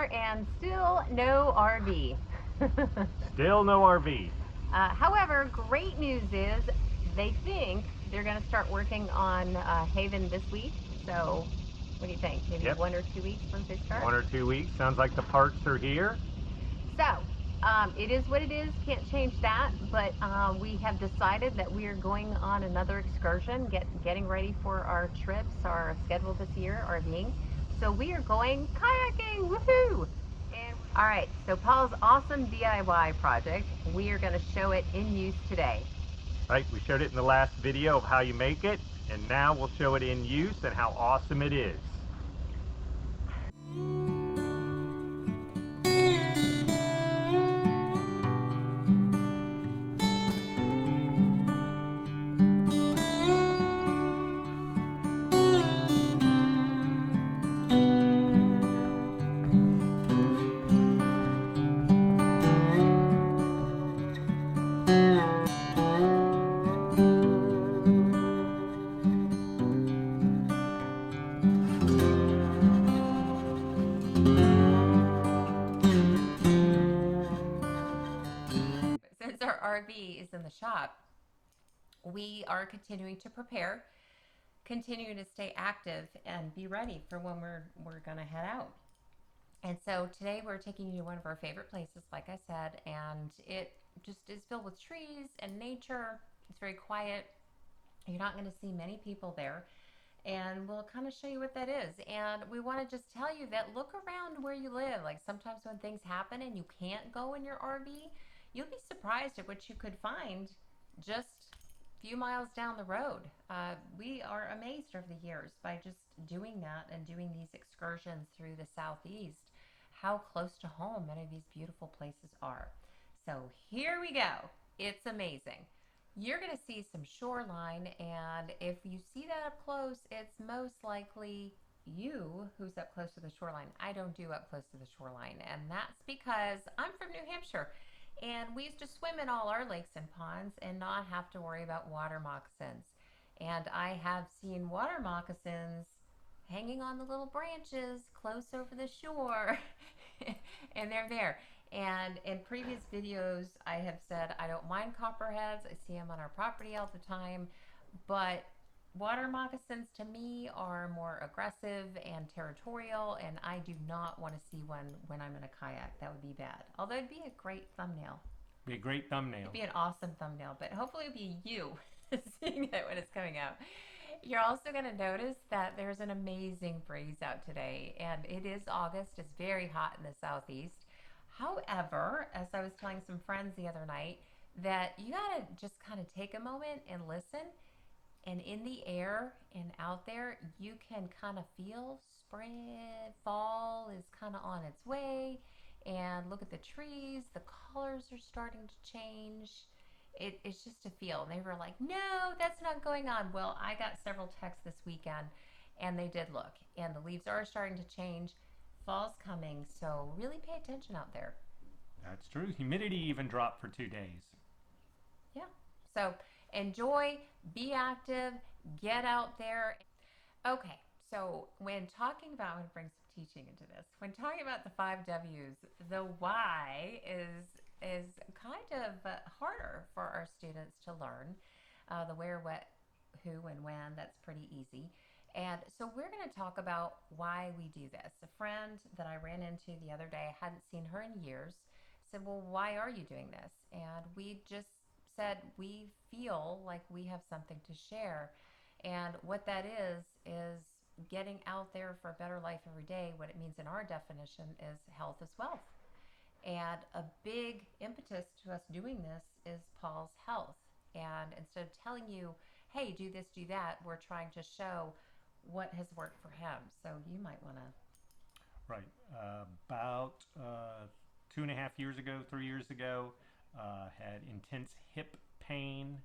are, and still no RV. Still no RV. However, great news is they think they're going to start working on Haven this week. So, what do you think? Maybe Yep. 1 or 2 weeks once they start? 1 or 2 weeks. Sounds like the parts are here. So, it is what it is. Can't change that. But we have decided that we are going on another excursion, getting ready for our trips, our schedule this year, RVing. So we are going kayaking. Woohoo! All right, so Paul's awesome DIY project, we are going to show it in use today. Right, we showed it in the last video of how you make it, and now we'll show it in use and how awesome it is. Since our RV is in the shop, we are continuing to prepare, continuing to stay active, and be ready for when we're going to head out. And so today we're taking you to one of our favorite places, like I said, and it just is filled with trees and nature. It's very quiet. You're not going to see many people there. And we'll kind of show you what that is. And we want to just tell you that look around where you live. Like sometimes when things happen and you can't go in your RV, you'll be surprised at what you could find just a few miles down the road. We are amazed over the years by just doing that and doing these excursions through the Southeast, how close to home many of these beautiful places are. So here we go. It's amazing. You're going to see some shoreline, and if you see that up close, it's most likely you who's up close to the shoreline. I don't do up close to the shoreline, and that's because I'm from New Hampshire, and we used to swim in all our lakes and ponds and not have to worry about water moccasins. And I have seen water moccasins hanging on the little branches close over the shore, and they're there. And in previous videos, I have said I don't mind copperheads. I see them on our property all the time. But water moccasins to me are more aggressive and territorial, and I do not want to see one when I'm in a kayak. That would be bad. Although it'd be a great thumbnail. Be a great thumbnail. It'd be an awesome thumbnail, but hopefully it'll be you seeing it when it's coming out. You're also going to notice that there's an amazing breeze out today, and it is August. It's very hot in the southeast. However, as I was telling some friends the other night, that you got to just kind of take a moment and listen. And in the air and out there, you can kind of feel spring, fall is kind of on its way. And look at the trees, the colors are starting to change. It's just a feel. And they were like, no, that's not going on. Well, I got several texts this weekend, and they did look. And the leaves are starting to change. Fall's coming, so really pay attention out there. That's true. Humidity even dropped for 2 days. Yeah. So enjoy, be active, get out there. Okay. So when talking about, I'm going to bring some teaching into this. When talking about the 5 W's, the why is kind of harder for our students to learn. The where, what, who, and when, that's pretty easy. And so we're going to talk about why we do this. A friend that I ran into the other day, I hadn't seen her in years, said, well, why are you doing this? And we just said we feel like we have something to share. And what that is getting out there for a better life every day. What it means in our definition is health is wealth. And a big impetus to us doing this is Paul's health. And instead of telling you, hey, do this, do that, we're trying to show what has worked for him. So you might want to. Right. About 2.5 years ago, 3 years ago, had intense hip pain.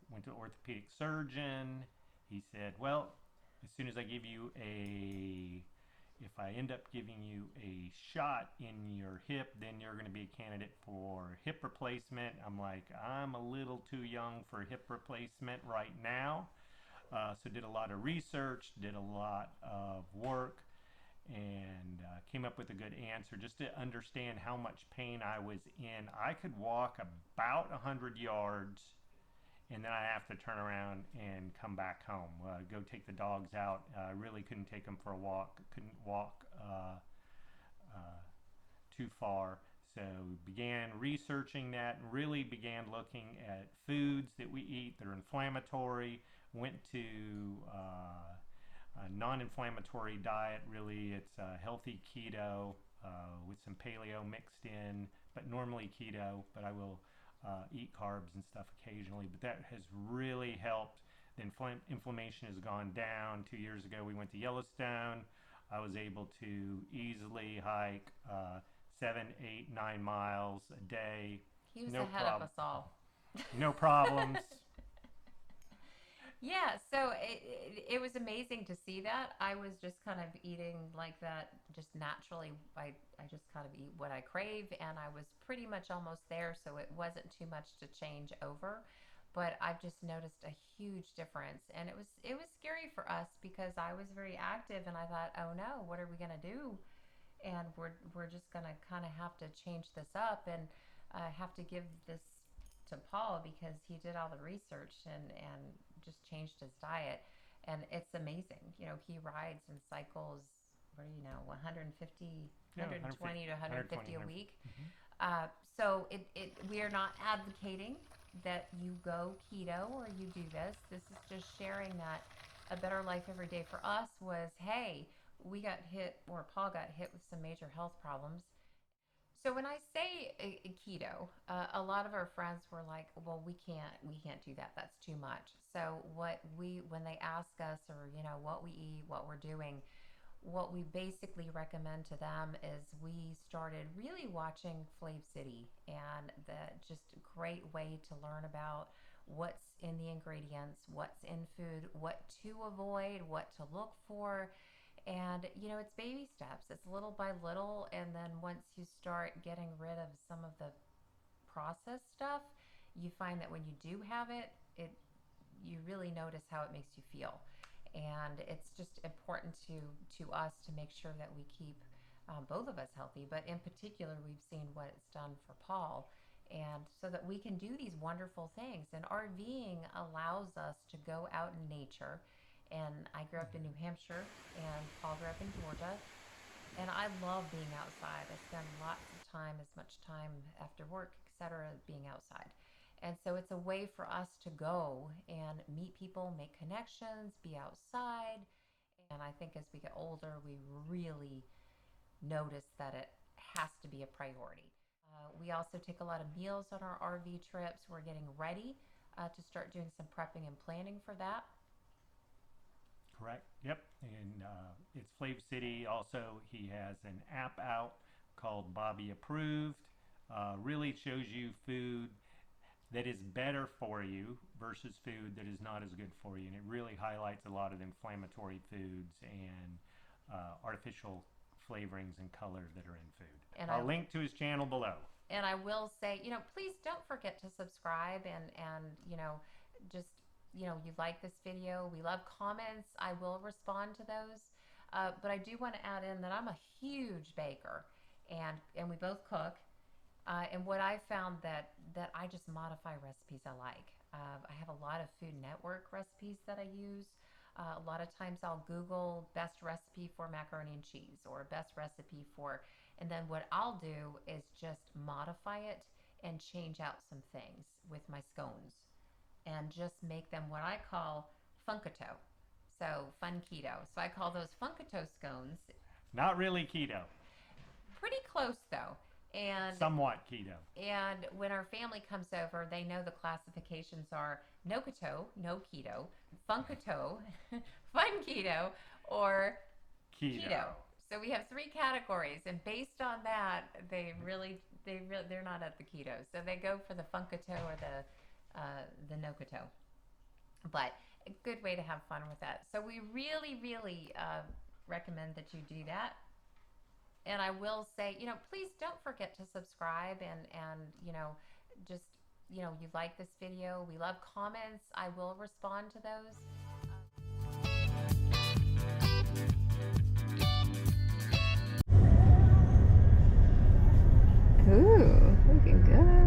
Went to an orthopedic surgeon. He said, well, as soon as I give you if I end up giving you a shot in your hip, then you're going to be a candidate for hip replacement. I'm like, I'm a little too young for hip replacement right now. So did a lot of research, did a lot of work, and came up with a good answer just to understand how much pain I was in. I could walk about 100 yards, and then I have to turn around and come back home, go take the dogs out. I really couldn't take them for a walk, couldn't walk too far. So began researching that and really began looking at foods that we eat that are inflammatory. Went to a non-inflammatory diet. Really, it's a healthy keto with some paleo mixed in, but normally keto. But I will eat carbs and stuff occasionally. But that has really helped. The inflammation has gone down. 2 years ago, we went to Yellowstone. I was able to easily hike 7, 8, 9 miles a day. He was ahead of us all. No problems. Yeah, so it was amazing to see that. I was just kind of eating like that, just naturally. I just kind of eat what I crave, and I was pretty much almost there, so it wasn't too much to change over. But I've just noticed a huge difference, and it was scary for us because I was very active, and I thought, oh no, what are we gonna do? And we're just gonna kind of have to change this up, and have to give this to Paul because he did all the research and just changed his diet, and it's amazing. He rides and cycles. What do you know? 150, Yeah, 120 to 150 a week. Mm-hmm. So we are not advocating that you go keto or you do this. This is just sharing that a better life every day for us was, hey, we got hit, or Paul got hit with some major health problems. So when I say keto, a lot of our friends were like, "Well, we can't do that. That's too much." So when they ask us, or what we eat, what we're doing, what we basically recommend to them is we started really watching FlavCity, and the just a great way to learn about what's in the ingredients, what's in food, what to avoid, what to look for. And it's baby steps. It's little by little, and then once you start getting rid of some of the processed stuff, you find that when you do have it you really notice how it makes you feel. And it's just important to us to make sure that we keep both of us healthy. But in particular, we've seen what it's done for Paul, and so that we can do these wonderful things. And RVing allows us to go out in nature. And I grew up in New Hampshire, and Paul grew up in Georgia. And I love being outside. I spend lots of time, as much time after work, etc., being outside. And so it's a way for us to go and meet people, make connections, be outside. And I think as we get older, we really notice that it has to be a priority. We also take a lot of meals on our RV trips. We're getting ready to start doing some prepping and planning for that. Correct. Yep. And it's FlavCity. Also, he has an app out called Bobby Approved. Really shows you food that is better for you versus food that is not as good for you. And it really highlights a lot of the inflammatory foods and artificial flavorings and colors that are in food. And I'll link to his channel below. And I will say, please don't forget to subscribe and just you like this video. We love comments. I will respond to those. But I do want to add in that I'm a huge baker, and we both cook. And what I found that I just modify recipes I like. I have a lot of Food Network recipes that I use. A lot of times I'll Google best recipe for macaroni and cheese, or best recipe for, and then what I'll do is just modify it and change out some things with my scones, and just make them what I call Funkato. So fun keto. So I call those Funkato scones. Not really keto. Pretty close though. And somewhat keto. And when our family comes over, they know the classifications are no keto, no keto, Funkato, fun keto, or keto. So we have 3 categories, and based on that, they're not at the keto. So they go for the Funkato or the no keto. But a good way to have fun with that. So we really, really recommend that you do that. And I will say, please don't forget to subscribe and just, you like this video. We love comments. I will respond to those. Looking good.